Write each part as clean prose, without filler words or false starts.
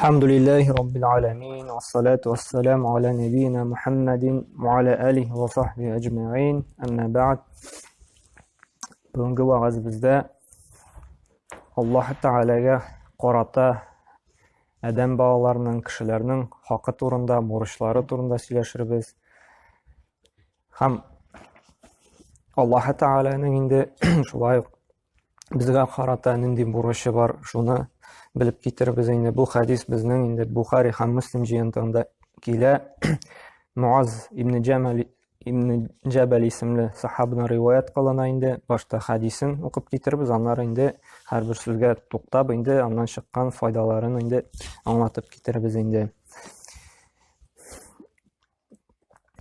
الحمد لله رب العالمين والصلاة والسلام على نبينا محمد وعلى آله وصحبه أجمعين أما بعد бүгінгі вағазыбызда Аллах Тағалаға қарата адам балаларының, кішілерінің хақы турында, борышлары турында сөйлешербіз. Һәм Аллах Тағаланың инде шулай бізге қарата нинди бурычы бар, шуны біліп кетербіз. Инде бұл хадис біздің инде Бухари һәм Муслим жиынтығында келе. Муаз ибн Джабал исемле сахабаны риваят кылына. Инде башта хадисен укып китербез, аннары инде һәрбер сүзгә туктап, инде аннан чыккан файдаларын инде аңлатып китербез. Инде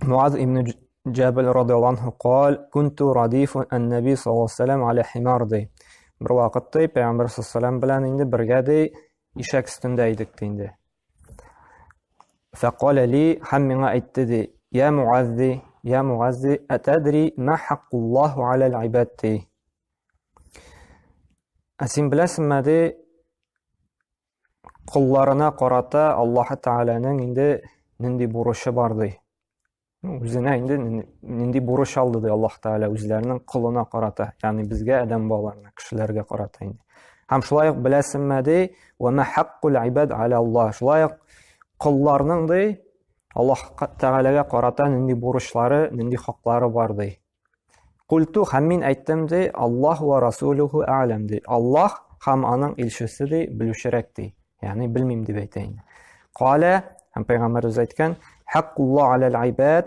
Муаз ибн Джабал радиллаһу анһу قال كنت رديف النبي صلى الله عليه وسلم على حمار ди. Бер вакытта Пәйгамбәр саллаллаһу белән инде бергә ди ишәк өстендә идек инде. فقال لي һәм миңа әйтте ди: "Я Муаз, أتدري ما حق الله على العباد ди. Син беләсеңме ди, кулларына карата Аллаһ Тәгаләнең инде нинди бурычы бар ди. Үзенә инде нинди бурыч алды ди Аллаһ Тәгалә үзләренең кулына карата, ягъни безгә адәм балаларына, кешеләргә карата инде. Һәм шулай ук беләсеңме ди, "Ва ма хаққул ибад аля Аллаһ", шулай ук кулларның ди Аллаһ Тәгаләгә карата нинди бурычлары, нинди хаклары бар ди. Культу һәм мин әйттем ди, "Аллаһ ва расулуху а'лам" ди. Аллаһ һәм аның илчесе ди белүчерәк ди. Ягъни белмим дип әйтә инде. Кала һәм Пәйгамбәр үзе әйткән, "Хаққуллаһ аля ибад",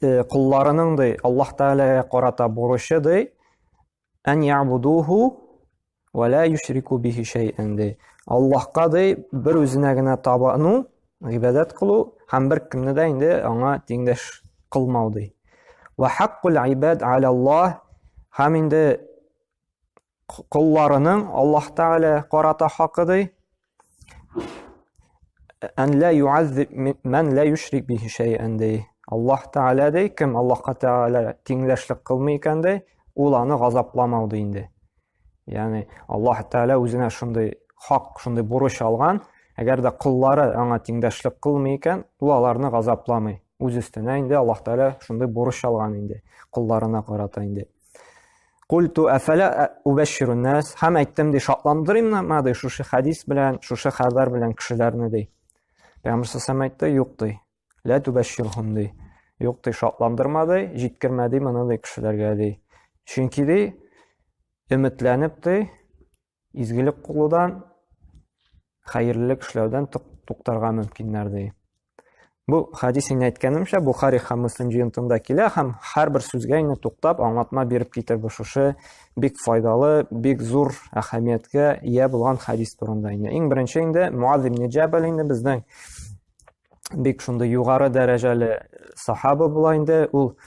кулларының ди Аллаһ Тәгаләгә карата бурычы ди, "Ан я'будуху ва ла юшрику бихи шай'ан" ди. Аллаһка ди бер үзенә генә табыну, гыйбадат кылу һәм бер кемне дә инде аңа тиңдәш кылмау ди. Ва хаққул ибад аля Аллаһ, һәм инде кулларының Аллаһ Тәгалә карата хакы ди, "Ан ла ю'аззиб ман ла юшрик бихи шай'ан" ди. Аллаһ Тәгалә ди, кем Аллаһка Тәгалә тиңдәшлек кылмый икән ди, ул аны газапламау ди инде. Ягъни Аллаһ Тәгалә үзенә шундый хак, шундый бурыч алган, әгәр дә куллары аңа тиңдәшлек кылмый икән, ул аларны газапламый. Үз өстенә инде Аллаһ Тәгалә шундый бурыч алган инде, кулларына карата инде. Культу афала убаширу нас, һәм әйттем ди, шатландырыйммы ди шушы хадис белән, шушы хәбәр белән кешеләрне ди. Пәйгамбәр саллаллаһу әйтте, юк ди. Ла тубаширхум ди. Юк ди, шатландырма ди, җиткермә ди моны ди кешеләргә ди. Чөнки ди өметләнеп ди изгелек кылудан, хәерлелек эшләүдән туктарга мөмкиннәр ди. Бу хадис инде әйткәнемчә Бухари һәм Муслим җыентында килә, һәм һәрбер сүзгә инде туктап аңлатма биреп китербез шушы бик файдалы, бик зур әһәмияткә ия булган хадис турында инде. Иң беренче инде Муаз ибн Джабал инде безнең бик шундый югары дәрәҗәле сахаба була инде. Ул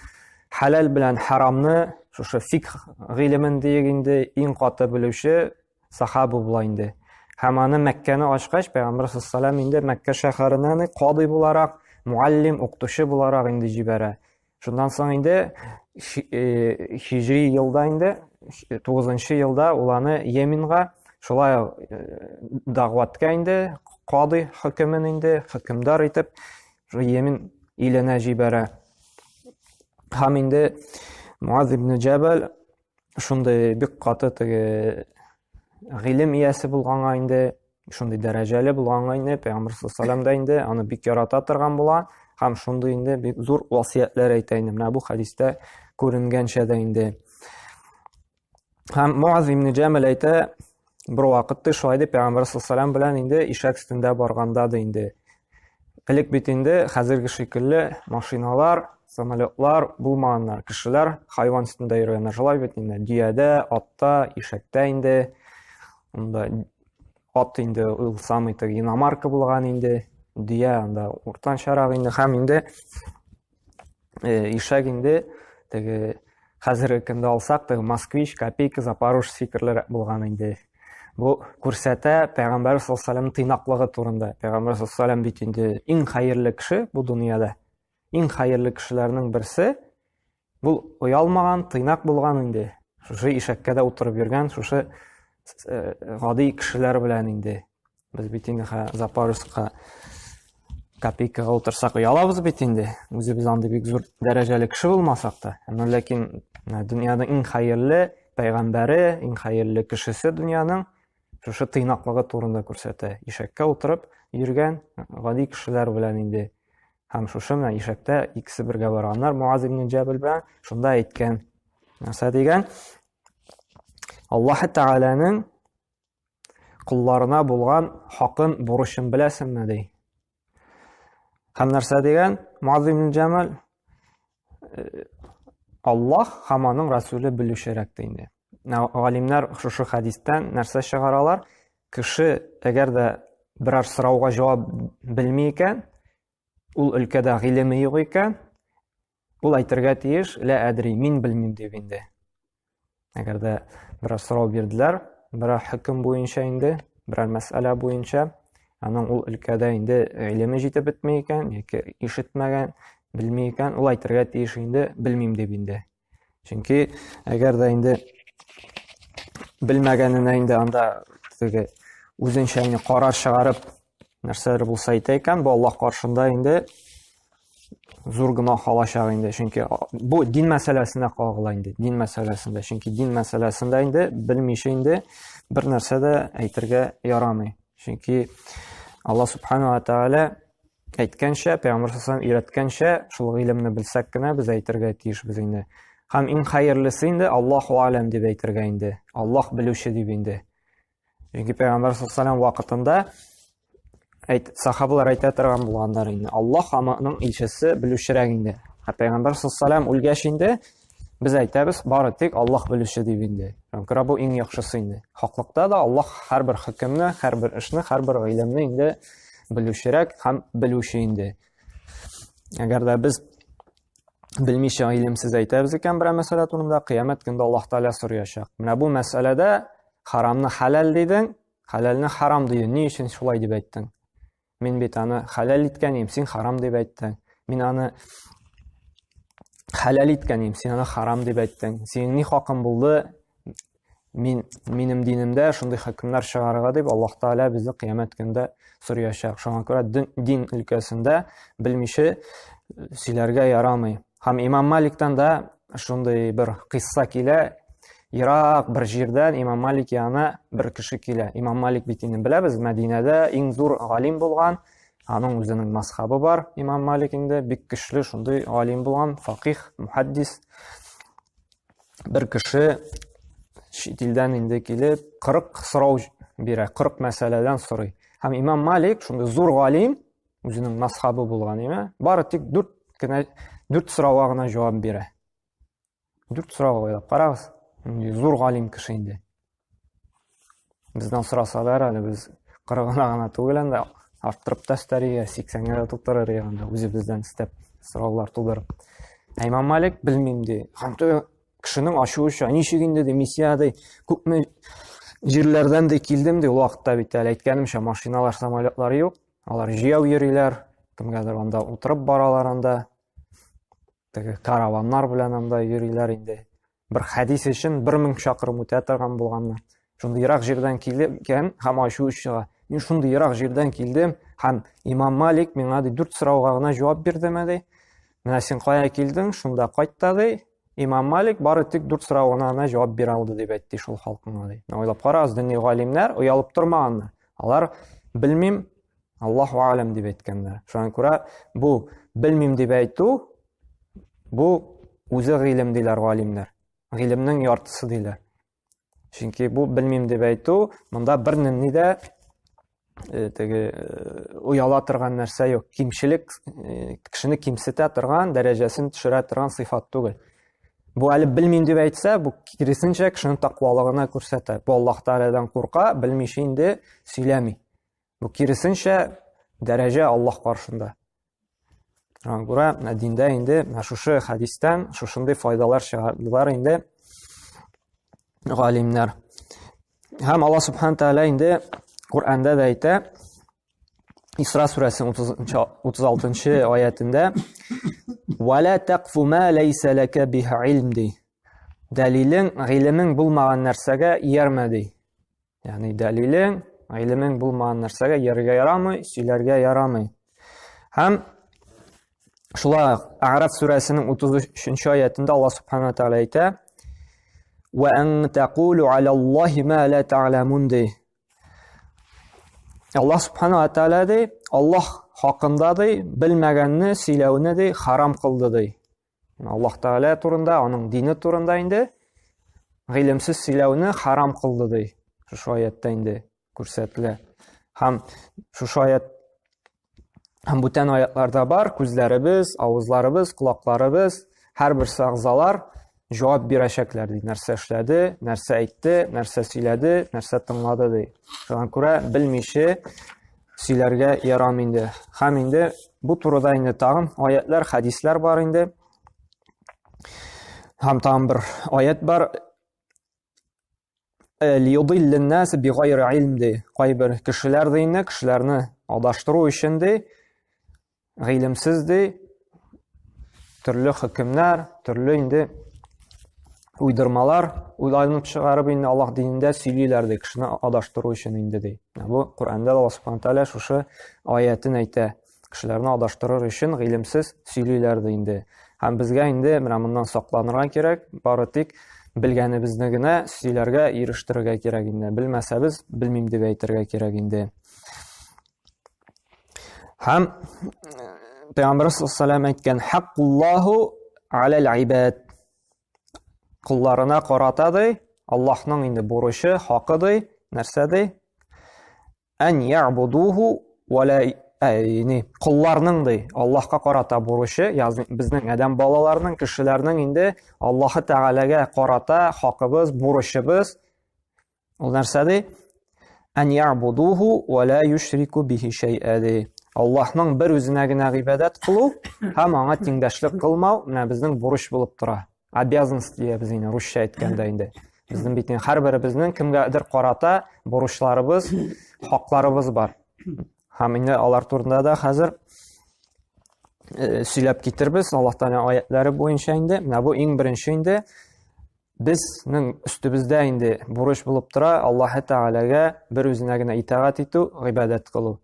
халал белән харамны, шушы фикх гыйлемен диек инде иң каты белүче сахаба була инде. Һәм аны Мәккәне ачкач, Пәйгамбәр саллаллаһу инде Мәккә шәһәренә кади буларак, муаллим, укытучы буларак инде җибәрә. Шундан соң инде хиҗри елда инде 9-нчы елда ул аны Йеменга шулай дәгъваткә инде кади хөкемен инде хөкемдар итеп Йемен иленә җибәрә. Һәм инде Муаз ибн Джабал шундый бик каты теге гыйлем иясе булганга инде, шундый дәрәҗәле булганга инде Пәйгамбәр саллаллаһу да инде аны бик ярата торган була, һәм шундый инде бик зур васыятлар әйтә инде. Менә бу хадистә күренгәнчә дә инде. Һәм Муаз ибн Джабал әйтә, бер вакытта шулай дип Пәйгамбәр саллаллаһу белән инде ишәк өстендә барганда да инде. Элек бит инде хәзерге шикелле машиналар, самолетлар булмаганнар. Кешеләр хайван өстендә йөргәннәр. Шулай бит инде диядә, атта, ишәктә инде. Онда ат инде ул самый теге иномарка булган инде. Дия анда уртанчарак инде, һәм инде ишәк инде теге хәзерге көндә алсак теге Москвич, Копейка, Запорожец фикерләр булган инде. Бу күрсәтә Пәйгамбәр саллаллаһу тыйнаклыгы турында. Пәйгамбәр саллаллаһу бит инде иң хәерле кеше бу дөньяда. Иң хәерле кешеләрнең берсе бу уялмаган, тыйнак булган инде. Шушы ишәккә дә утырып йөргән, шушы гади кешеләр белән инде. Без бит инде Запорожскка копейкага утырсак уялабыз бит инде. Үзебез андый бик зур дәрәҗәле кеше булмасак та. Ләкин дөньяның иң хәерле пәйгамбәре, иң хәерле кешесе дөньяның шушы тыйнаклыгы турында күрсәтә. Ишәккә утырып йөргән гади кешеләр белән инде. Һәм шушы менә ишәктә икесе бергә барганнар, Муаз ибн Җабел белән шунда әйткән. Нәрсә дигән? Аллаһ Тәгаләнең кулларына булган хакын, бурычын беләсеңме ди. Һәм нәрсә дигән? Муаз ибн Җабел Аллаһ һәм аның Расулы белүчерәк ди инде. Галимнәр шушы хадистән нәрсә чыгаралар? Кеше әгәр дә берәр сорауга җавап белми икән, ул өлкәдә гыйлеме юк икән, ул әйтергә тиеш, ла әдри, мин белмим дип инде. Әгәр дә берәр сорау бирделәр, берәр хөкем буенча инде, берәр мәсьәлә буенча, аның ул өлкәдә инде гыйлеме җитеп бетми икән, яки ишетмәгән, белми икән, ул әйтергә тиеш инде, белмим дип инде. Чөнки әгәр дә инде белмәгәненә инде анда үзенчә инде карар чыгарып нәрсәләр булса әйтә икән, бу Аллаһ каршында инде зур гөнаһ алачак инде. Чөнки бу дин мәсьәләсенә кагыла инде, дин мәсьәләсендә. Чөнки дин мәсьәләсендә инде белмичә инде бер нәрсә дә әйтергә ярамый. Чөнки Аллаһ Субханаһу ва Тааля әйткәнчә, Пәйгамбәр саллаллаһу алейһи ва сәлләм өйрәткәнчә, шул гыйлемне белсәк кенә без әйтергә тиешбез инде. Һәм иң хәерлесе инде Аллаһу а'лам дип әйтергә инде. Аллаһ белүче дип инде. Чөнки Пәйгамбәр саллаллаһу алейһи ва сәлләм вакытында сахабалар әйтә торган булганнар инде. Аллаһ һәм аның илчесе белүчерәк инде. Пәйгамбәр саллаллаһу алейһи ва сәлләм үлгәч инде без әйтәбез, бары тик Аллаһ белүче дип инде. Чөнки бу иң яхшысы инде. Хаклыкта да Аллаһ һәрбер хөкемне, һәрбер эшне, һәрбер гыйлемне инде белүчерәк һәм белүче инде. Әгәр дә без белмичә гыйлемсез әйтәбез икән бер мәсьәлә турында, кыямәт көндә Аллаһ Тааля сораячак. Менә бу мәсьәләдә харамны халал дидең, халалны харам дидең. Ни өчен шулай дип әйттең? Мин бит аны халал иткәнем, син харам дип әйттең. Мин аны халал иткәнем, син аны харам дип әйттең. Синең ни хакың булды? Минем динемдә шундый хөкемнәр чыгарырга дип Аллаһ Тааля безне кыямәт көндә сораячак. Шуңа күрә дин өлкәсендә белмичә сөйләргә ярамый. Һәм Имам Маликтан да шундый бер кыйсса килә. Ирак бер җирдән Имам Малик янына бер кеше килә. Имам Малик бит инде беләбез, Мәдинәдә иң зур галим булган. Аның үзенең мазхабы бар. Имам Малик инде бик көчле шундый галим булган, фақих, мухаддис. Бер кеше чит илдән инде килеп 40 сорау бирә, 40 мәсьәләдән сорый. Һәм Имам Малик шундый зур галим, үзенең мазхабы булган, име? Бары тик 4 сорауга гына җавап бирә. 4 сорауга уйлап карагыз. Зур галим кеше инде. Бездән сорасалар, әле без 40-на гына түгел инде, арттырып та өстәргә 80-гә дә тутырыр ягында, үзебездән истәп сораулар тудырып. Имам Малик белмим ди. Һәм кешенең ачуыша, ничек инде ди, миссияда күпме җирләрдән дә килдем ди, ул вакытта бит әле әйткәнемчә машиналар, самолетлар юк. Алар җыяу йөриләр, кемгәдер анда утырып баралар анда. Караваннар белән анда йөриләр инде. Бер хадис өчен 1000 чакрым үтә торган булганнар. Шундый ерак җирдән килгән һәм ачуыша. Мин шундый ерак җирдән килдем һәм Имам Малик миңа 4 сорауга гына җавап бирдеме ди. Менә син кая килдең? Шунда кайтта ди. Имам Малик бары тик 4 сорауга гына җавап бирә алды дип әйтте шул халкыңа ди. Уйлап карагыз, дини галимнәр уялып тормаганнар. Алар белмим, Аллаһу а'лам дип әйткәннәр. Шуңа күрә бу белмим дип әйтү бу үзе гыйлем диләр галимнәр. Гыйлемнең яртысы диләр. Чөнки бу белмим дип әйтү, монда бернинди дә уяла торган нәрсә юк. Кимчелек, кешене кимсетә торган, дәрәҗәсен төшерә торган сыйфат түгел. Бу әле белмим дип әйтсә, бу киресенчә кешенең тақвалыгына күрсәтә. Бу Аллаһ Таалядан курка, белмичә инде сөйләми. Бу киресенчә дәрәҗә Аллаһ каршында. Шуңа күрә диндә инде шушы хадистән шушындый файдалар чыгардылар инде галимнәр. Һәм Аллаһ Субханаһу Тааля инде Куръанда да әйтә, Исра сүрәсенең 36-нчы аятында: "Ва ла тaqfu ma laysa laka bihi ilm" ди. Дәлилең, гыйлемең булмаган нәрсәгә иярмә ди. Ягъни дәлилең, Гыйлемең булмаган нәрсәгә йөрергә ярамый, сөйләргә ярамый. Һәм шулай А'раф сүрәсенең 33-нче аятында Аллаһ Субханаһу ва Тааля әйтә: "Ва ан тaqulu аля Аллаһи ма ла та'ламун" ди. Аллаһ Субханаһу ва Тааля ди, Аллаһ хакында ди, белмәгәнне сөйләүне ди харам кылды ди. Аллаһ Тааля турында, аның дине турында инде гыйлемсез сөйләүне харам кылды ди. Шушы аятта инде күрсәтелә. Һәм шушы аят һәм бүтән аятларда бар, күзләребез, авызларыбыз, колакларыбыз, һәрбер агъзалар җавап бирәчәкләр ди. Нәрсә эшләде, нәрсә әйтте, нәрсә сөйләде, нәрсә тыңлады ди. Шуңа күрә белмичә сөйләргә ярамый инде. Һәм инде бу турыда инде тагын аятлар, хадислар бар инде. Һәм тагын бер аят бар. Лiyudilli an-nas bighayri ilm ди. Кайбер кешеләр ди инде, кешеләрне адаштыру өчен ди, гыйлемсез ди, төрле хөкемнәр, төрле инде уйдырмалар уйланып чыгарып инде Аллаһ динендә сөйлиләр ди, кешене адаштыру өчен инде ди. Бу Коръәндә Аллаһ Субханаһу ва Тааля шушы аятын әйтә. Кешеләрне адаштырыр өчен гыйлемсез сөйлиләр ди инде. Һәм безгә инде менә моннан сакланырга кирәк, бары тик белгәнебезне генә сөйләргә, ирештерергә кирәк инде. Белмәсәбез, белмим дип әйтергә кирәк инде. Һәм Пәйгамбер саллаллаһу әйткән: "Хаккуллаху алал ибад." Кулларына карата ди, Аллаһның инде бурычы, хакы ди, нәрсә ди? Ан я'будуху ва ла кулларның ди, Аллаһка карата бурычы, ягъни безнең адәм балаларының, кешеләрнең инде Аллаһ Тәгаләгә карата хакыбыз, бурычыбыз. Ул нәрсә ди? Ан я'будуху ва ла юшрику бихи шай'a ди. Аллаһның бер үзенә генә гыйбадат кылу һәм аңа тиңдәшлек кылмау менә безнең бурыч булып тора. Обязанность диябез инде русча әйткәндә инде. Безнең бит һәрберебезнең кемгәдер карата бурычларыбыз, хакларыбыз бар. Һәм инде алар турында да хәзер сөйләп китербез Аллаһ Тәгалә аятлары буенча инде. Менә бу иң беренче инде безнең өстебездә инде бурыч булып тора Аллаһ Тәгаләгә бер үзенә генә итагать итү, гыйбадат кылу.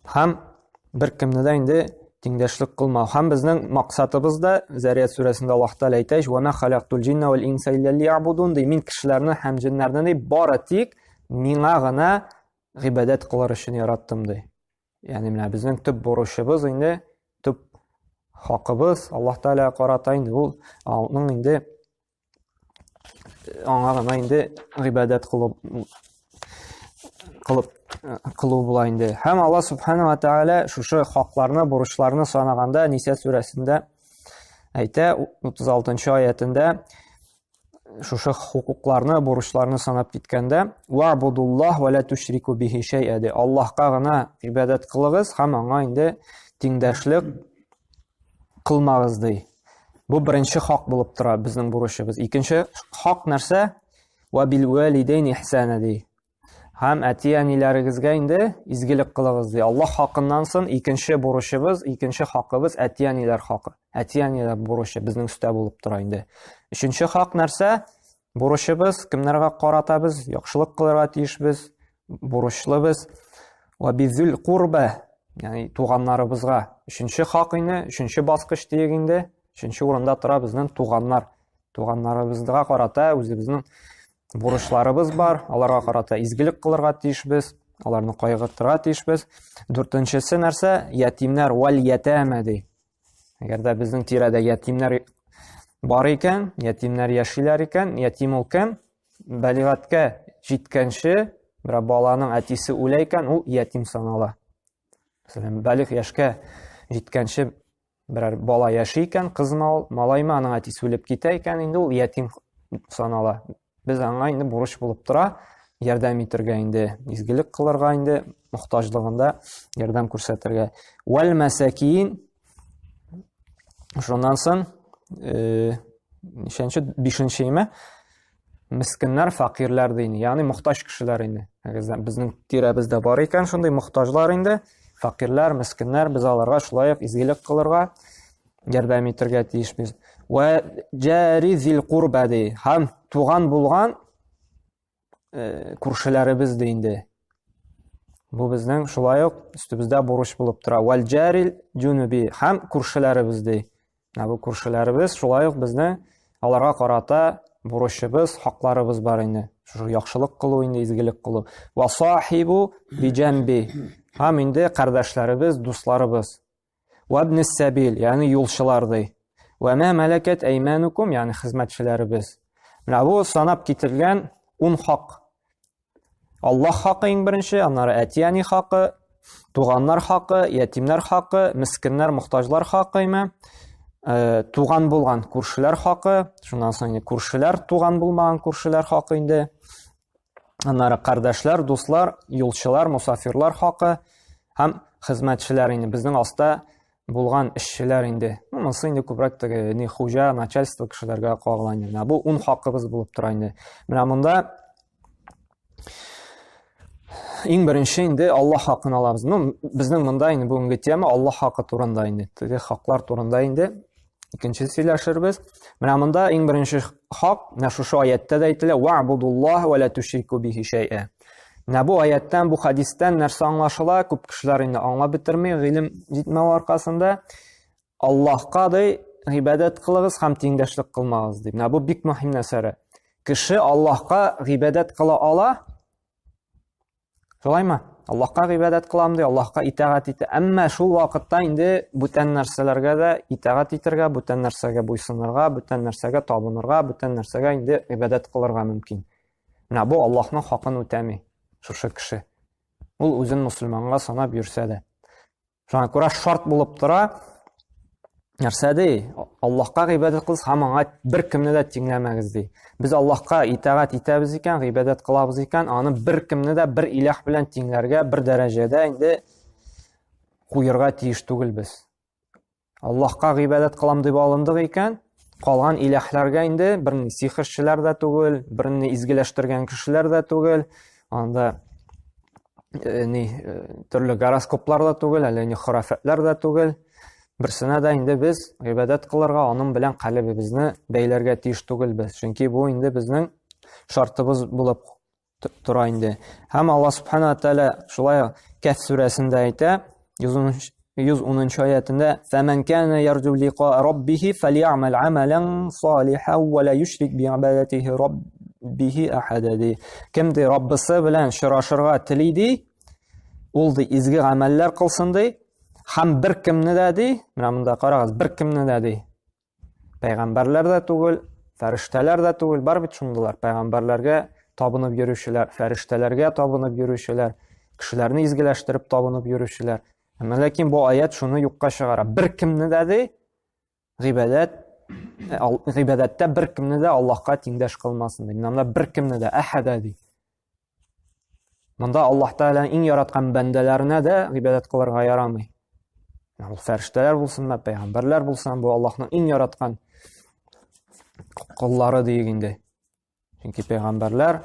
Һәм бер кемне дә инде тиңдәшлек кылмау. Һәм безнең максатыбыз да Зарiyat сүрәсендә Аллаһ Тәгалә әйтә: "Ва ма халактул җинна вал инса илля лиябудун" ди. Мин кешеләрне һәм җиннәрне бары тик миңа гына гыйбадат кылыр өчен яраттым ди. Ягъни менә безнең төп бурычыбыз инде, төп хакыбыз Аллаһ Тәгаләгә карата инде ул аның инде аңа гына инде гыйбадат кылу була инде. Һәм Аллаһ Субханаһу ва Тааля шушы хакларны, бурычларны санаганда Ниса сүрәсендә әйтә, 36-нчы аятында шушы хукукларны, бурычларны санап киткәндә: "Вa'будуллаһ ва ла тушрику бихи шай'a" ди. Аллаһка гына гыйбадат кылыгыз һәм аңа инде тиңдәшлек кылмагыз ди. Бу беренче хак булып тора безнең бурычыбыз. Икенче хак нәрсә? "Ва бил валидайни ихсана" ди. Һәм әти-әниләрегезгә инде изгелек кылыгыз ди. Аллаһ хакыннан соң икенче бурычыбыз, икенче хакыбыз әти-әниләр хакы. Әти-әниләр бурычы безнең үстә булып тора инде. Өченче хак нәрсә? Бурычыбыз кемнәргә карата без яхшылык кылырга тиешбез, бурычлыбыз. "Ва бизил курба", ягъни туганнарыбызга. Өченче хак инде, өченче баскыч диек инде. Өченче урында тора безнең туганнар. Туганнарыбызга карата үзебезнең бурычларыбыз бар, аларга карата изгелек кылырга тиешбез, аларны кайгыртырга тиешбез. Дүртенчесе нәрсә? Ятимнәр вал ятама ди. Әгәр дә безнең тирәдә ятимнәр бар икән, ятимнәр яшиләр икән, ятим ул кем? Бәлигатькә җиткәнче бер баланың әтисе үлә икән, ул ятим санала. Мәсәлән, бәлиг яшькә җиткәнче бер бала яши икән, кызма, малайма аның әтисе үлеп китә икән, инде ул ятим санала. Без аңа инде бурыч булып тора ярдәм итәргә инде, изгелек кылырга инде, мохтаҗлыгында ярдәм күрсәтергә. Вал масакин. Шуннан соң ничәнче, 5нче име? Мискиннәр, факирләр ди. Ягъни мохтаҗ кешеләр инде. Безнең тирәбездә бар икән шундый мохтаҗлар инде, факирләр, мискиннәр, без аларга шулай изгелек кылырга, ярдәм итәргә тиешбез. Ва җари зил курба ди. Һәм туган булган күршеләребез ди инде. Бу безнең шулай ук өстебездә бурыч булып тора. Вал джарил джунуби, һәм күршеләребез ди. Бу күршеләребез шулай ук безнең аларга карата бурычыбыз, хакларыбыз бар инде. Шу яхшылык кылу инде, изгелек кылу. Ва сахибу биҗанби, һәм инде кардәшләребез, дусларыбыз. Ва ибн сабил, ягъни юлчылар ди. Ва ма малакат әйманукум, ягъни хезмәтчеләребез. Менә бу санап китерелгән 10 хак. Аллаһ хакы иң беренче, аннары әтияни хакы, туганнар хакы, ятимнәр хакы, мискиннәр, мохтаҗлар хакы име, туган булган күршеләр хакы, шуннан соң күршеләр, туган булмаган күршеләр хакы инде. Аннары кардәшләр, дуслар, юлчылар, мусафирлар хакы һәм хезмәтчеләр инде, безнең аста булган эшчеләр инде. Монысы инде күбрәк теге хуҗа, начальство кешеләргә кагылган инде. Бу 10 хакыбыз булып тора инде. Менә монда иң беренче инде Аллаһ хакын алабыз. Безнең монда инде бүгенге тема Аллаһ хакы турында инде. Теге хаклар турында инде икенче сөйләшербез. Менә монда иң беренче хак, менә шушы аятта да әйтелә: "Вa'будуллаһ ва ла тушрику биһи шай'a". Менә бу аяттан, бу хадистән нәрсә аңлашыла? Күп кешеләр инде аңлап бетерми, гыйлем җитмәү аркасында Аллаһка ди гыйбадат кылыгыз һәм тиңдәшлек кылмагыз ди. Менә бу бик мөһим нәрсә. Кеше Аллаһка гыйбадат кыла ала, шулаймы? Аллаһка гыйбадат кылам ди, Аллаһка итагать итә. Әмма шул вакытта инде бүтән нәрсәләргә дә итагать итәргә, бүтән нәрсәгә буйсынырга, бүтән нәрсәгә табынырга, бүтән нәрсәгә инде гыйбадат кылырга мөмкин. Менә бу Аллаһның хакын үтәми шушы кеше. Ул үзен мусульманга санап йөрсә дә. Шуңа күрә шарт булып тора, нәрсә ди? Аллаһка гыйбадат кылсыз һәм аңа беркемне дә тиңләмәгез ди. Без Аллаһка итагать итәбез икән, гыйбадат кылабыз икән, аны беркемне дә бер илаһ белән тиңләргә, бер дәрәҗәдә инде куярга тиеш түгелбез. Аллаһка гыйбадат кылам дип алындык икән, калган илаһләргә инде берни сихерчеләр дә түгел, берни изгеләштергән кешеләр дә түгел, анда төрле гороскоплар да түгел, әле хурафатлар да түгел. Берсенә дә инде без гыйбадат кылырга, аның белән калбыбызны бәйләргә тиеш түгелбез. Чөнки бу инде безнең шартыбыз булып тора инде. Һәм Аллаһ Субханаһу тааля шулай Каф сүрәсендә әйтә, 110 аятында: "Фәмән кана ярҗу лиқа раббихи фәльяъмал амалан салихан ва ла юшрик би'ибадатихи раббихи ахада". Кемде Раббысы белән шырашырга телиди, ул ди изге гамәлләр кылсын ди. Һәм беркемне дә ди, менә монда карагыз, беркемне дә ди. Пәйгамбәрләр дә түгел, фәрештәләр дә түгел, бар бит шундыйлар. Пәйгамбәрләргә табынып йөрүчеләр, фәрештәләргә табынып йөрүчеләр, кешеләрне изгеләштереп табынып йөрүчеләр. Әмма ләкин бу аят шуны юкка чыгара. Беркемне дә ди, гыйбадәттә беркемне дә Аллаһка тиңдәш кылмасын ди. Монда беркемне дә әхәдә ди. Монда Аллаһ Тәгалә иң яраткан бәндәләренә дә гыйбадат кылырга ярамый. Ул фәрештәләр булсын, пәйгамбәрләр булсын, бу Аллаһның иң яраткан куллары диек инде. Чөнки пәйгамбәрләр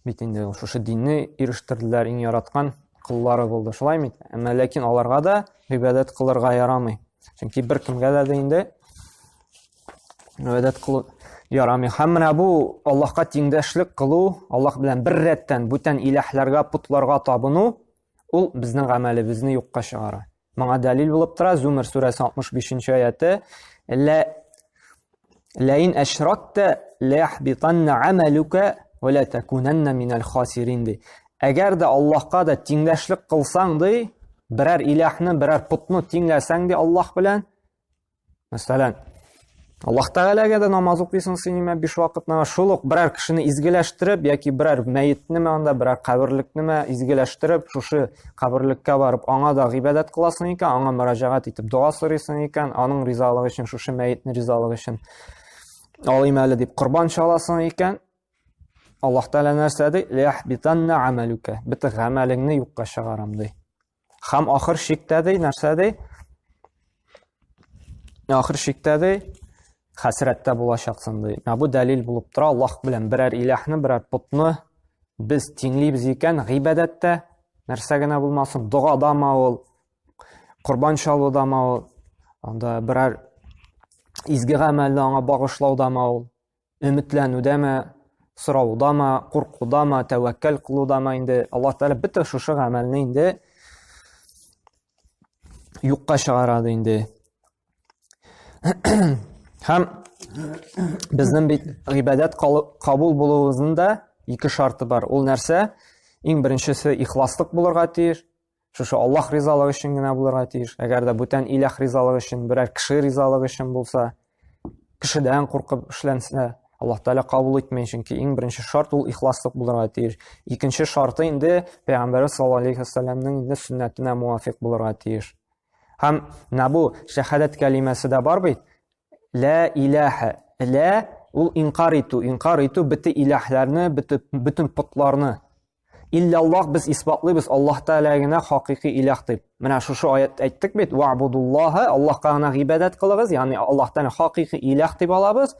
бит инде шушы динне ирештерделәр, иң яраткан куллары булды, шулаймы? Әмма ләкин аларга да гыйбадат кылырга ярамый. Чөнки беркемгә дә инде гыйбадат кылу ярамый. Һәм менә бу Аллаһка тиңдәшлек кылу, Аллаһ белән бер рәттән бүтән илаһларга, путларга табыну, ул безнең гамәлебезне юкка чыгара. Моңа дәлил булып тора Зумар сүрәсе 65 аяты: "Лаин ашракта ла яхбитанна амалука ва ла такунанна минал хасирин". Әгәр дә Аллаһка да тиңдәшлек кылсаң ди, берәр илаһны, берәр путны тиңләсәң ди Аллаһ белән, мәсәлән, Аллаһ Тәгаләгә дә намаз укыйсың син 5 вакытна, шул ук берәр кешене изгеләштереп яки берәр мәетне анда берәр каберлекне изгеләштереп, шушы каберлеккә барып, аңа да гыйбадат кыласың икән, аңа мөрәҗәгать итеп дуа сорыйсың икән, аның ризалыгы өчен, шушы мәетне ризалыгы өчен алыйм әле дип курбан чаласың икән, Аллаһ Тәгалә нәрсә ди? "Лияхбитанна амалука", бит гамәлеңне юкка чыгарам ди. Һәм ахыр шиктә ди, нәрсә ди? Ахыр шиктә ди, хәсрәттә булачаксың ди. Бу дәлил булып тора. Аллаһ белән берәр илаһны, берәр путны без тиңлибез икән, гыйбадәттә нәрсә генә булмасын, дугадамы ул, курбан чалудамы ул, анда берәр изге гамәлне аңа багышлаудамы ул, өметләнүдәме, Сораудамы, куркудамы, тәвәккәл кылудамы инде Аллаһ Тәгалә бөтен шушы гамәлне инде юкка чыгарады инде. Һәм безнең бит гыйбадәт кабул булуыбызның да ике шарты бар. Ул нәрсә? Иң беренчесе ихласлык булырга тиеш. Шушы Аллаһ ризалыгы өчен генә булырга тиеш. Әгәр дә бүтән иләх ризалыгы өчен, берәр кеше ризалыгы өчен булса, кешедән куркып эшләнсә, Аллаһ Тәгалә кабул итмәй, чөнки иң беренче шарт ул ихласлык булырга тиеш. Икенче шарты инде Пәйгамбәр саллаллаһу алейхи ва сәлләмнең инде сөннәтенә муафиq булырга тиеш. Һәм набу шәһадәт кәлимәсе дә бар бит. Ла илаһа. Ла ул инкар итү бөтен илаһларны, бөтен путларны. Илля Аллаһ без исбатлыйбыз Аллаһ Тәгалә генә хакыйкый илаһ дип. Менә шушы аят әйттек бит. Вa'будуллаһа, Аллаһка гына гыйбадәт кылыгыз, ягъни Аллаһтан хакыйкый илаһ дип алабыз.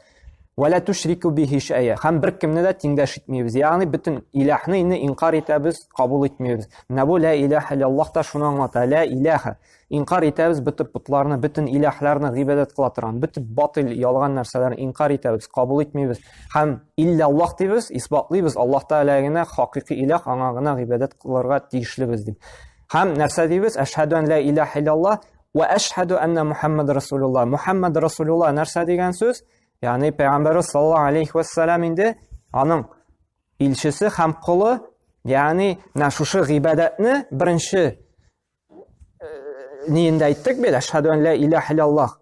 Ва ла тушрику биһи шай'a. Һәм бер кемне дә тиңдәш итмәйбез. Ягъни бөтен илаһны инде инкар итәбез, кабул итмәйбез. Менә бу ла илаһа илляллаһ та шуны аңлата. Ла илаһа. Инкар итәбез бөтен путларны, бөтен илаһларны гыйбадәт кыла торган, бөтен батыл, ялган нәрсәләрне инкар итәбез, кабул итмәйбез. Һәм илляллаһ дибез, исбатлыйбыз Аллаһ Тәгалә генә хакыйкый илаһ, аңа гына гыйбадәт кылырга тиешлебез дип. Һәм нәрсә дибез? Әшһаду ан ла илаһа илляллаһ ва әшһаду анна Мухаммад расулуллаһ. Мухаммад расулуллаһ нәрсә дигән сүз? Ягъни Пәйгамбәр саллаллаһу алейхи ва сәллям инде аның илчесе һәм кулы, ягъни шушы гыйбадәтне беренче нинде әйттек бит, әшһаду ан ла илаһа илляллаһ.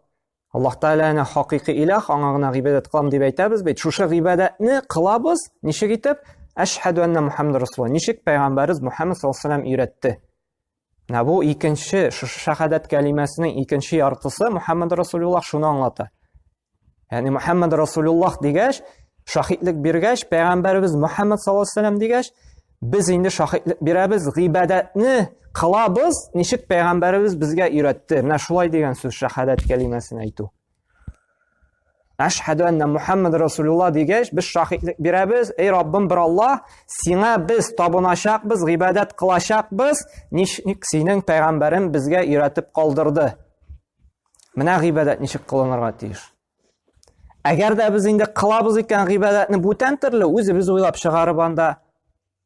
Аллаһ Тәгаләне хакыйкый илаһ, аңа гына гыйбадәт кылам дип әйтәбез бит. Шушы гыйбадәтне кылабыз, ничек итеп? Әшһаду анна Мухаммад расулуллаһ. Ничек Пәйгамбәрбез Мухаммад саллаллаһу алейхи ва сәллям өйрәтте? Бу икенче, шушы шәһадәт кәлимәсенең икенче яртысы Мухаммад расулуллаһ шуны аңлата. Ягъни Мухаммад расулуллаһ дигәч, шаһидлек биргәч, Пәйгамбәрбез Мухаммад саллаллаһу алейхи ва сәллям дигәч, biz инде шаһидлек бирәбез, гыйбадәтне кылабыз, ничек Пәйгамбәрбез безгә өйрәтте. Менә шулай дигән сүз шәһадәт кәлимәсен әйтү. Әшһаду анна Мухаммад расулуллаһ дигәч, без шаһидлек бирәбез, эй Раббым бер Аллаһ, сиңа без табынашакбыз, гыйбадәт кылачакбыз, ничек синең Пәйгамбәрең безгә өйрәтеп калдырды. Менә гыйбадәт ничек кылынырга тиеш. Әгәр дә без инде кылабыз икән гыйбадәтне бүтән төрле, үзебез уйлап чыгарып анда,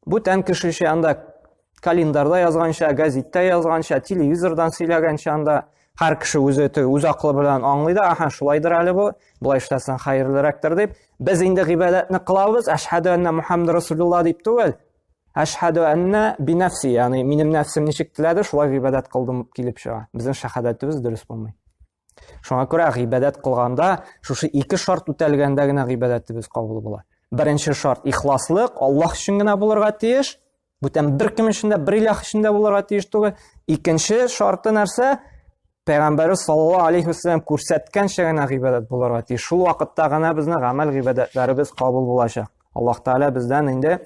бүтән кешечә анда календарда язганча, газеттә язганча, телевизордан сөйләгәнчә анда һәр кеше үз акылы белән аңлый да, аха шулайдыр әле бу, булай эшләсәң хәерлерәктер дип, без инде гыйбадәтне кылабыз, әшһаду анна Мухаммад расулуллаһ дип түгел. Әшһаду анна би нәфси, ягъни минем нәфсем ничек теләде, шулай гыйбадәт кылдым килеп чыга. Безнең шәһадәтебез дөрес булмый. Шуңа күрә гыйбадәт кылганда, шушы ике шарт үтәлгәндә генә гыйбадәтебез кабул була. Беренче шарт ихласлык, Аллаһ өчен генә булырга тиеш. Бүтән бер кем өчен дә, бер илаһ өчен дә булырга тиеш түгел. Икенче шарты нәрсә? Пәйгамбәр саллаллаһу алейхи ва сәллям күрсәткәнчә генә гыйбадәт булырга тиеш. Шул вакытта гына безнең гамәл гыйбадәтләребез кабул булачак. Аллаһ Тәгалә бездән инде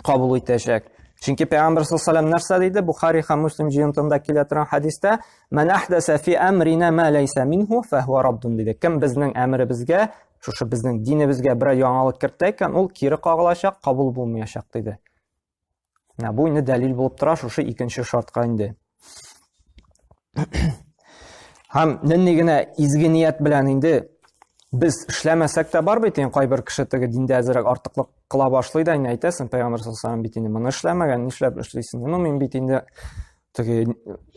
кабул итәчәк. Чөнки Пәйгамбер саллаллаһу алейхи ва сәллям нәрсә диде? Бухари һәм Муслим җыентында килә торган хадистә, "Ман ахдаса фи амрина ма лайса минху фахуа раддун" диде. Кем безнең әмребезгә, шушы безнең динебезгә бер яңалык кертә икән, ул кире кагылачак, кабул булмаячак диде. Бу инде дәлил булып тора шушы икенче шартка инде. Һәм нинди генә изге ният белән инде без эшләмәсәк тә бар бит, кайбер кеше теге диндә әзрәк артыклык кыла башлый да, әйтәсен Пәйгамбер саллаллаһу алейхи ва сәллям бит инде моны эшләмәгән, нишләп эшлисең? Мин бит инде теге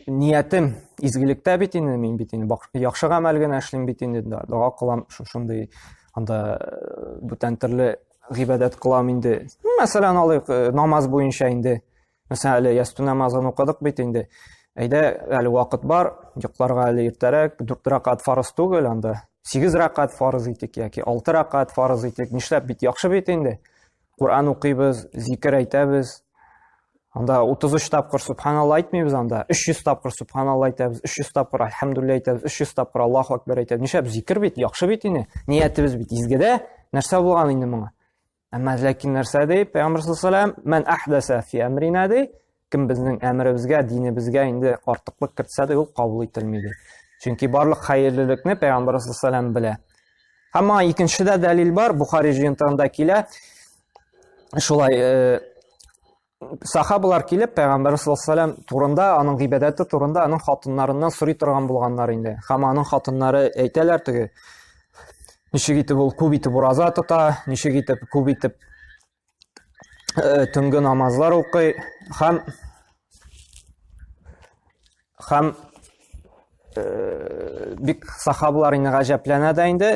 ниятем изгелектә бит инде, мин бит инде яхшы гамәл генә эшлим бит инде, дуа кылам, шундый анда бүтән төрле гыйбадәт кылам инде. Мәсәлән, алыйк намаз буенча инде. Мәсәлән, ясту намазын укыдык бит инде. Әйдә, әле вакыт бар, йокларга әле иртәрәк, 4 ракат фарыз түгел, анда 8 ракат фарыз итик яки 6 ракат фарыз итик. Нишләп бит яхшы бит инде. Кур'ан укыйбыз, зикр әйтәбез. Анда 33 тапкыр субханалла әйтмәйбез, анда 300 тапкыр субханалла әйтәбез, 300 тапкыр альхамдулилла әйтәбез, 300 тапкыр Аллаһу акбар әйтәбез. Нишләп зикр бит яхшы бит инде. Ниятебез бит изгедә. Нәрсә булган инде моңа? Әмма ләкин нәрсә ди? Пәйгамбер саллаллаһу алейхи ва сәллям, "Ман ахдаса фи амрина" ди. Кем безнең әмребезгә, динебезгә инде артыклык кертсә дә, ул кабул ителмәде. Чөнки барлык хәерлелекне Пәйгамбер саллаллаһу алейхи ва сәллям белә. Һәм икенчедә дәлил бар, Бухари җыентыгында килә. Шулай сахабалар килеп Пәйгамбер саллаллаһу алейхи ва сәллям турында, аның гыйбадәте турында, аның хатыннарыннан сорый торган булганнар инде. Һәм аның хатыннары әйтәләр теге, ничек итеп ул күп итеп ураза тота, ничек итеп күп итеп төнге намазлар укый һәм бик сахабалар инде гаҗәпләнә дә инде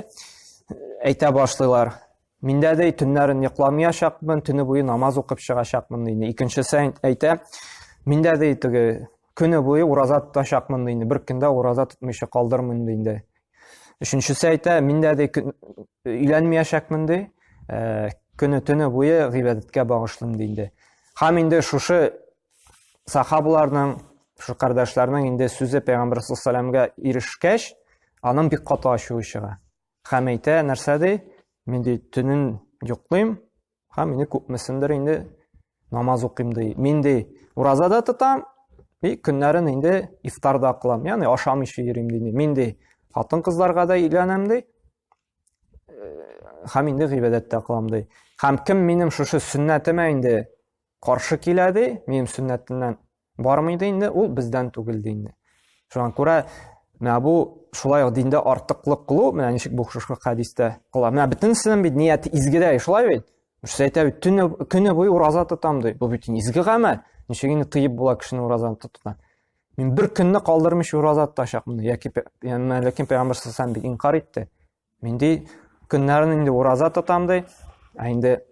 әйтә башлыйлар. Миндә дә төннәрен йокламаячакмын, төне буе намаз укып чыгачакмын инде. Икенчесе әйтә, миндә дә теге көне буе ураза тотачакмын инде, бер көндә ураза тотмыйча калдырмын инде. Өченчесе әйтә, миндә дә өйләнмәячакмын ди, көне-төне буе гыйбадәткә багышлыйм инде. Һәм инде шушы сахабаларның, шу кардәшләрнең инде сүзе Пәйгамбәр саллаллаһу ирешкәч, аның бик каты ачуы чыга. Һәм әйтә, нәрсә ди? Мин ди төнен йоклыйм, һәм мине күпмесендер инде намаз укыйм ди. Мин ди уразада тотам, көннәрен инде ифтарда кылам, ягъни ашамыйча йөрим ди. Мин ди хатын-кызларга да өйләнәм ди, һәм инде гыйбадәттә кылам ди. Һәм кем минем шушы сөннәтемә инде каршы килә ди, минем сөннәтемнән бармый ди инде, ул бездән түгел ди инде. Шуңа күрә менә бу шулай ук диндә артыклык кылу, менә ничек бу шушы хадистә кыла. Менә бөтенсенең бит нияте изгедә, шулай бит. Шушы әйтә бит, көне буе ураза тотам ди. Бу бит изге гамәл. Ничек инде тыйып була кешене уразаны тотудан. Мин бер көнне калдырмыйча ураза тотачакмын. Яки ләкин Пәйгамбәр саллаллаһу алейһи инкар итте. Мин ди көннәрен инде ураза тотам ди. Инде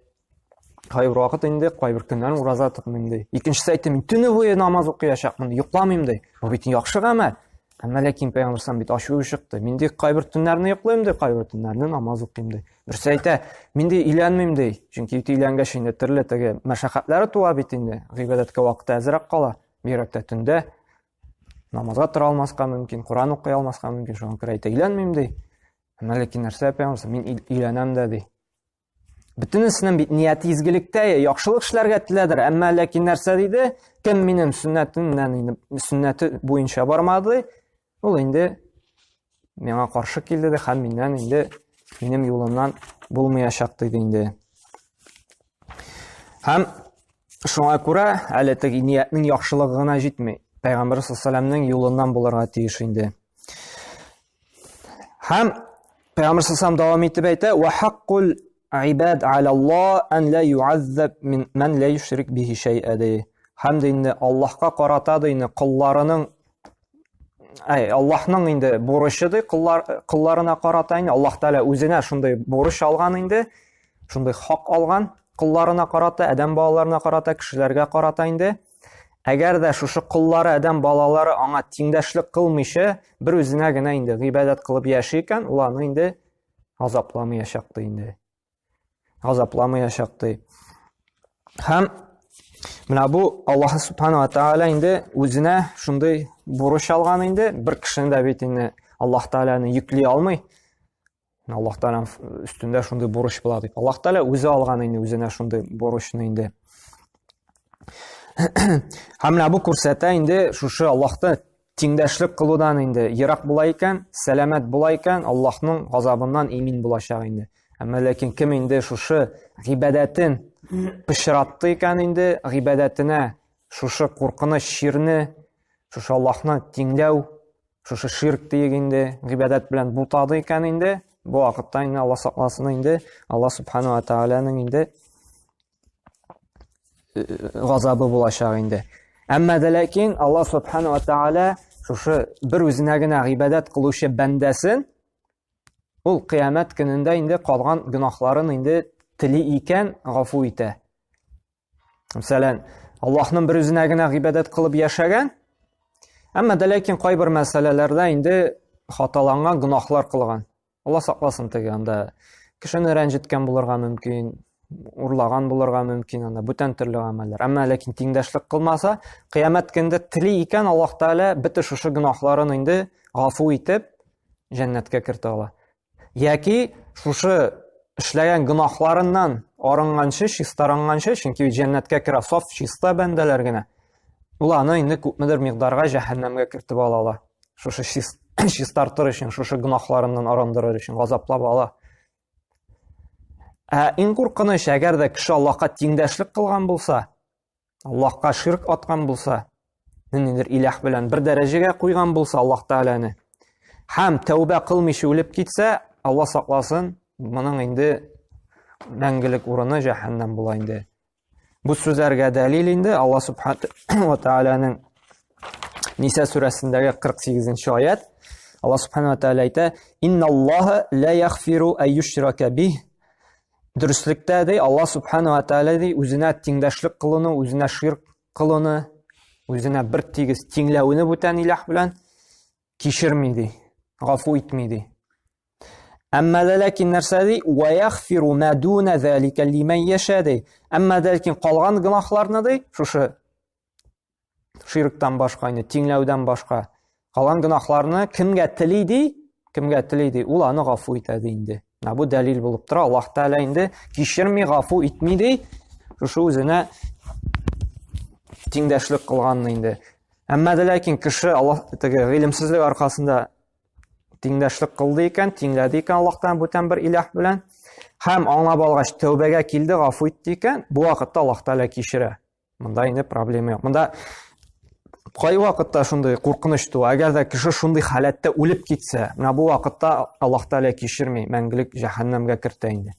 кайбер вакыт инде кайбер көннәрен ураза тотмыйм ди. Икенчесе әйтте, мин төне буе намаз укыячакмын, йокламыйм ди. Бу бит яхшы гамәл. Әмма ләкин Пәйгамбәр саллаллаһу бит ачуы чыкты. Мин ди кайбер төннәрне йоклыйм ди, кайбер төннәрне намаз укыйм ди. Берсе әйтә, мин ди өйләнмим ди. Чөнки өйләнгәч инде төрле теге мәшәкатьләре туа бит инде. Гыйбадәткә вакыт әзрәк кала. Бигрәк төндә намазга тора алмаска мөмкин, Кур'ан укый алмаска мөмкин. Шуңа күрә әйтә, өйләнмим ди. Әмма ләкин нәрсә Пәйгамбәр, мин өйләнәм дә ди. Бөтенесенең бит нияте изгелектә, яхшылык эшләргә теләдер. Әмма ләкин нәрсә диде? Кем минем сөннәте буенча бармады, ул инде миңа каршы килде ди, һәм миннән инде минем юлымнан булмаячак диде инде. Һәм шуңа күрә әле теге ниятнең яхшылыгы гына җитми. Пәйгамбәр саллаллаһу юлыннан булырга тиеш инде. Һәм Пәйгамбәр саллаллаһу дәвам итеп әйтә: "Ва хаккул ибад ала Аллах ан ла ю'аззаб ман ла юшрик биһи шай'а." Һәм инде Аллаһка карата да инде кулларының Аллаһның инде бурычы ди, кулларына карата инде Аллаһ Тәала үзенә шундый бурыч алган инде, шундый хак алган кулларына карата, адәм балаларына карата, кешеләргә карата инде. Әгәр дә шушы куллары, адәм балалары аңа тиңдәшлек кылмыйча, бер үзенә генә инде гыйбадәт кылып яши икән, ул аны инде газапламаячак ди инде. Газапламаячак ди. Һәм менә бу Аллаһ субхана ва тааля инде үзенә шундый бурыч алган инде, бер кешене дә бит инде Аллаһ Тааляны йөкли алмый. Аллаһ Тааляның өстендә шундый бурыч була дип. Аллаһ Тааля үзе алган инде үзенә шундый бурычны инде. Һәм менә бу күрсәтә инде шушы Аллаһты тиңдәшлек кылудан инде ерак була икән, сәламәт була икән, Аллаһның газабыннан имин булачак инде. Әмма ләкин кем инде шушы гыйбадәтен пычратты икән инде, гыйбадәтенә шушы куркыныч ширне, шушы Аллаһны тиңләү, шушы ширк диек инде гыйбадәт белән бутады икән инде, бу вакытта инде Аллаһ сакласын инде, Аллаһ субхана ва тааляның инде газабы булачак инде. Әмма дә ләкин Аллаһ субхана ва тааля шушы бер үзенә генә гыйбадәт кылучы бәндәсен ул кыямәт көнендә инде калган гөнаһларын инде тили икән гафу итә. Мәсәлән, Аллаһның бер үзенә генә гыйбадәт кылып яшәгән, әмма дә ләкин кайбер мәсьәләләрдә инде хаталанган гөнаһлар кылган. Аллаһ сакласын теге анда кешене рәнҗеткән булырга мөмкин, урлаган булырга мөмкин, анда бүтән төрле гамәлләр. Әмма ләкин тиңдәшлек кылмаса, кыямәт көндә тили икән Аллаһ Тааля бөтен шушы гөнаһларын инде гафу итеп җәннәткә кертә ала. Яки шушы эшләгән гөнаһларыннан арынганчы, чистаранганчы, чөнки җәннәткә керә саф чиста бәндәләр генә. Ул аны инде күпмедер мигдарга җәһәннәмгә кертеп ала. Шушы чистартыр өчен, шушы гөнаһларыннан арындырыр өчен газаплап ала. Иң куркыныч, әгәр дә кеше Аллаһка тиңдәшлек кылган булса, Аллаһка ширк аткан булса, ниндидер илаһ белән бер дәрәҗәгә куйган булса Аллаһ Тааляны, һәм тәүбә кылмыйча үлеп китсә, Алла сакласын, моның инде мәңгелек урыны җәһәннәм була инде. Бу сүзләргә дәлил инде Алла субханәһу ва тааляның Ниса сүрәсендәге 48-нче аят. Алла субханәһу ва тааля әйтә: "Инналлаһа ла яғфиру ан юшрака бих". Дөрестлектә дә Алла субханәһу ва тааля үзенә тиңдәшлек кылуны, үзенә ширк кылуны, үзенә бер тигез тиңләүне бүтән илаһ белән кичерми ди, гафу итми ди. Әмма ләкин нәрсә ди? "Ва яғфиру ма дуна залика лиман яша" ди. Әмма ләкин калган гынаһларны ди, шушы ширктан башка, тиңләүдән башка калган гынаһларны кемгә тели ди, ул аны гафу итә ди инде. Бу дәлил булып тора. Аллаһ Тәала инде кичерми, гафу итми ди, шушы үзенә тиңдәшлек кылганны инде. Әмма ләкин кеше Аллаһ гыйлемсезлек аркасында тиңдәшлек кылды икән, тиңләде икән Аллаһтан бүтән бер илаһ белән, һәм аңлап алгач тәүбәгә килде, гафу итте икән, бу вакытта Аллаһ Тәала кичерә. Монда инде проблема юк. Монда кай вакытта шундый куркыныч туа, әгәр дә кеше шундый халәттә үлеп китсә, менә бу вакытта Аллаһ Тәала кичерми, мәңгелек җәһәннәмгә кертә инде.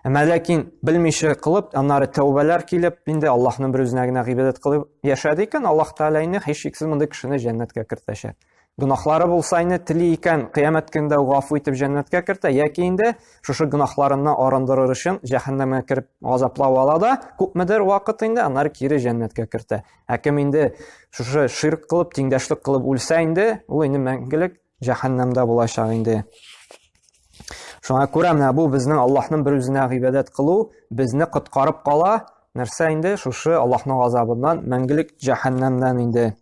Әмма ләкин белмичә кылып, аннары тәүбәләр килеп, инде Аллаһның бер үзенә генә гыйбадәт кылып яшәде икән, Аллаһ Тәала инде һич шиксез мондай кешене җәннәткә кертәчәк. Гынаһлары булса инде тели икән, кыямәт көндә гафу итеп җәннәткә кертә, яки инде шушы гынаһларыннан арындырыр өчен җәһәннәмгә кирип газаплап ала да, күпмедер вакыт инде аннары кире җәннәткә кертә. Кем инде шушы ширк кылып, тиңдәшлек кылып үлсә инде, ул инде мәңгелек җәһәннәмдә булачак инде. Шуңа күрә менә бу безнең Аллаһның бер үзенә гыйбадәт кылу безне коткарып кала, нәрсә инде шушы Аллаһның газабыннан, мәңгелек җәһәннәмдән инде.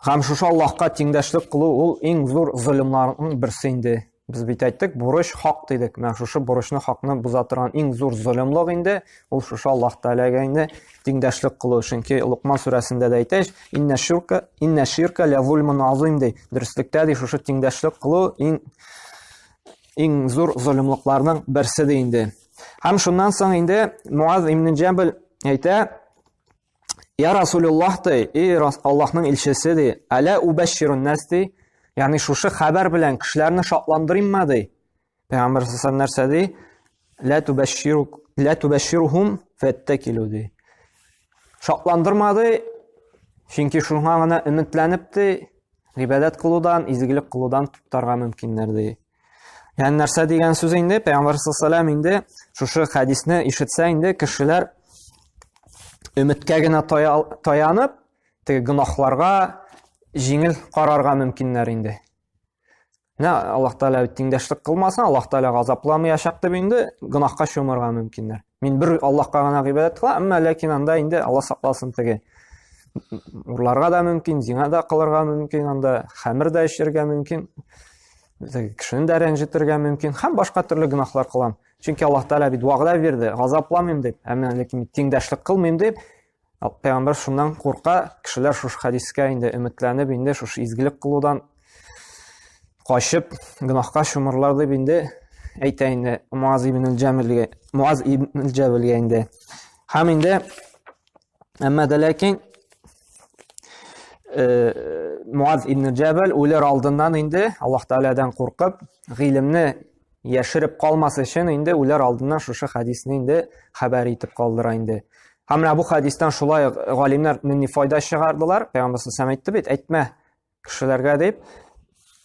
Һәм шушы Аллаһка тиңдәшлек кылу ул иң зур zulmларның берсе инде. Без бит әйттек, бурыч хак дидек. Менә шушы бурычны, хакны буза торган иң зур zulmлык инде ул шушы Аллаһ Тәаләгә инде тиңдәшлек кылу. Чөнки Луқман сүрәсендә дә әйтә, инна ширка ла зулмун азим ди. Дөрестлектә ди шушы тиңдәшлек кылу иң зур zulmлыкларның берсе ди инде. Һәм шуннан соң инде Муаз ибн Җабал әйтә: "Я Расулуллаһ ди, Аллаһның илчесе ди, аля убаширун нас ди, ягъни шушы хәбәр белән кешеләрне шатландырыйммы ди?" Пәйгамбер саллаллаһу нәрсә ди? Ла тубаширухум фаттакилу ди. Шатландырма ди, чөнки шуңа гына өметләнеп ди, гыйбадәт кылудан, изгелек кылудан туктарга мөмкиннәр ди. Ягъни нәрсә дигән сүз инде? Пәйгамбер саллаллаһу инде шушы хәдисне ишетсә инде кешеләр өметкә генә таянып, теге гынаһларга җиңел карарга мөмкиннәр инде. Аллаһ Тәала тиңдәшлек кылмасын, Аллаһ Тәала газапламаячак дип инде гынаһка чумырга мөмкиннәр. Мин бер Аллаһка гына гыйбадәт кылам, әмма ләкин анда инде Алла сакласын теге урларга да мөмкин, зина да кылырга мөмкин, анда хәмер дә эчәргә мөмкин, кешене дә рәнҗетергә мөмкин, һәм башка төрле гынаһлар кылам. Чөнки Аллаһ Тәала бит вәгъдә бирде, газапламыйм дип, әмма ләкин тиңдәшлек кылмыйм дип. Пәйгамбер шуннан курка, кешеләр шушы хәдискә инде өметләнеп, инде шушы изгелек кылудан качып, гынаһка чумырлар дип инде әйтә инде Муаз ибн Җабалгә инде. Һәм инде әмма ләкин Муаз ибн Җабал үлер алдыннан инде Аллаһ Тәаләдән куркып, гыйлемне яшереп калмас өчен инде үлер алдыннан шушы хәдисне инде хәбәр итеп калдыра инде. Һәм бу хәдистән шулай галимнәр нинди файда чыгардылар? Пәйгамбер саллаллаһу әйтте бит, әйтмә кешеләргә дип.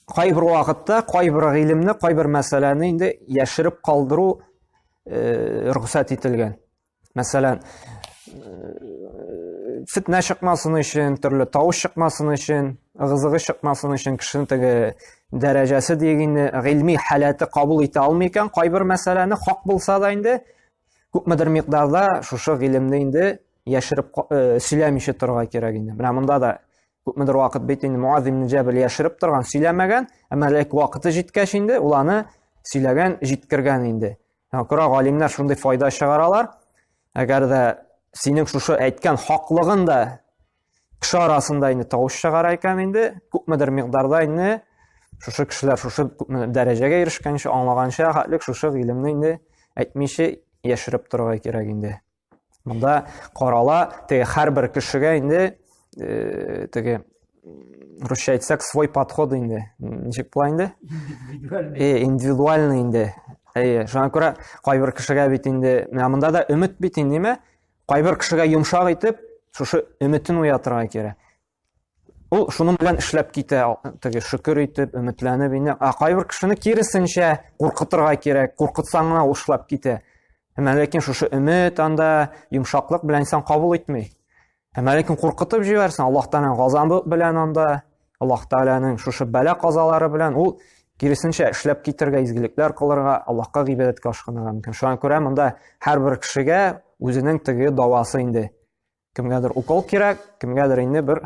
Кайбер вакытта кайбер гыйлемне, кайбер мәсьәләне инде яшереп калдыру рөхсәт ителгән. Мәсәлән, фитнә чыкмасын өчен, төрле тавыш чыкмасын өчен, ыгызыгы чыкмасын өчен кешенең теге дәрәҗәсе дигәнне гыйльми халаты кабул итә алмый икән, кайбер мәсьәләне хак булса да инде күпмедер микъдарда шушы гыйлемне инде яшереп сөйләмичә торырга кирәк инде. Менә монда да күпмедер вакыт бит инде Муаз ибн Җабал яшереп торган, сөйләмәгән, әмма ләкин вакыты җиткәч инде ул аны сөйләгән, җиткергән инде. Күрә галимнәр шундый файда чыгаралар. Әгәр дә синең шушы әйткән хаклыгын да кеше арасында инде тавыш чыгара икән инде, күпмедер микъдарда инде шушы кешеләр шушы дәрәҗәгә ирешкәнчә, аңлаганча хәтлек шушы гыйлемне инде әйтмичә яшереп торырга кирәк инде. Монда карала, теге һәрбер кешегә инде теге русча әйтсәк, свой подход инде. Ничек була инде? Индивидуальный инде. Шуңа күрә кайбер кешегә бит инде, монда да өмет бит инде, кайбер кешегә йомшак итеп, шушы өметен уятырга кирәк. Ул шуның белән эшләп китә, теге шөкер итеп, өметләнеп инде. Кайбер кешене киресенчә куркытырга кирәк, куркытсаң гына ул эшләп китә. Ләкин шушы өмет анда йомшаклык белән инсан кабул итмәй. Ләкин куркытып җибәрсен, Аллаһ Тәгаләнең газабы белән анда, Аллаһ Тәгаләнең шушы бәла казалары белән ул киресенчә эшләп китәргә, изгелекләр кылырга, Аллаһка гыйбадәткә ашкынырга мөмкин. Шуңа күрә монда һәрбер кешегә үзенең теге давасы инде. Кемгәдер укол кирәк, кемгәдер инде бер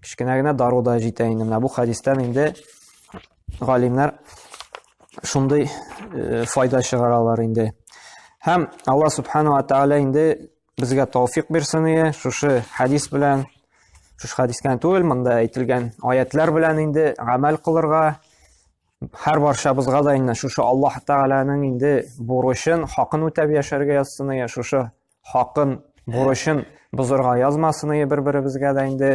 кичкенә генә дару да җитә инде. Менә бу хадистән инде галимнәр шундый файда чыгаралар инде. Һәм Аллаһ Субхану ва Тәгалә инде безгә тауфик бирсен, шушы хадис белән, шушы хадискән түгел, монда әйтелгән аятлар белән инде гамәл кылырга, һәр барчабызга да инде шушы Аллаһ Тәгаләнең инде бурычын, хакын үтәп яшәргә язсын, шушы хакын, бурычын бозырга язмасын бер-беребезгә дә инде.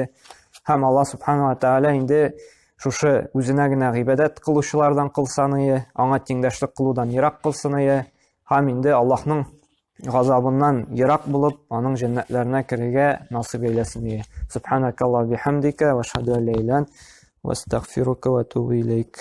Һәм Аллаһ Субхану ва Тәгалә инде шушы үзенә генә гыйбадәт кылучылардан кылсын, аңа тиңдәшлек кылудан ерак кылсын, һәм инде Аллаһның газабыннан ерак булып, аның җәннәтләренә керергә насыйп әйләсен. Субханакаллаһу бихамдика ва ашһаду ан ла илаха илля анта ва астагфирука ва атубу илейк.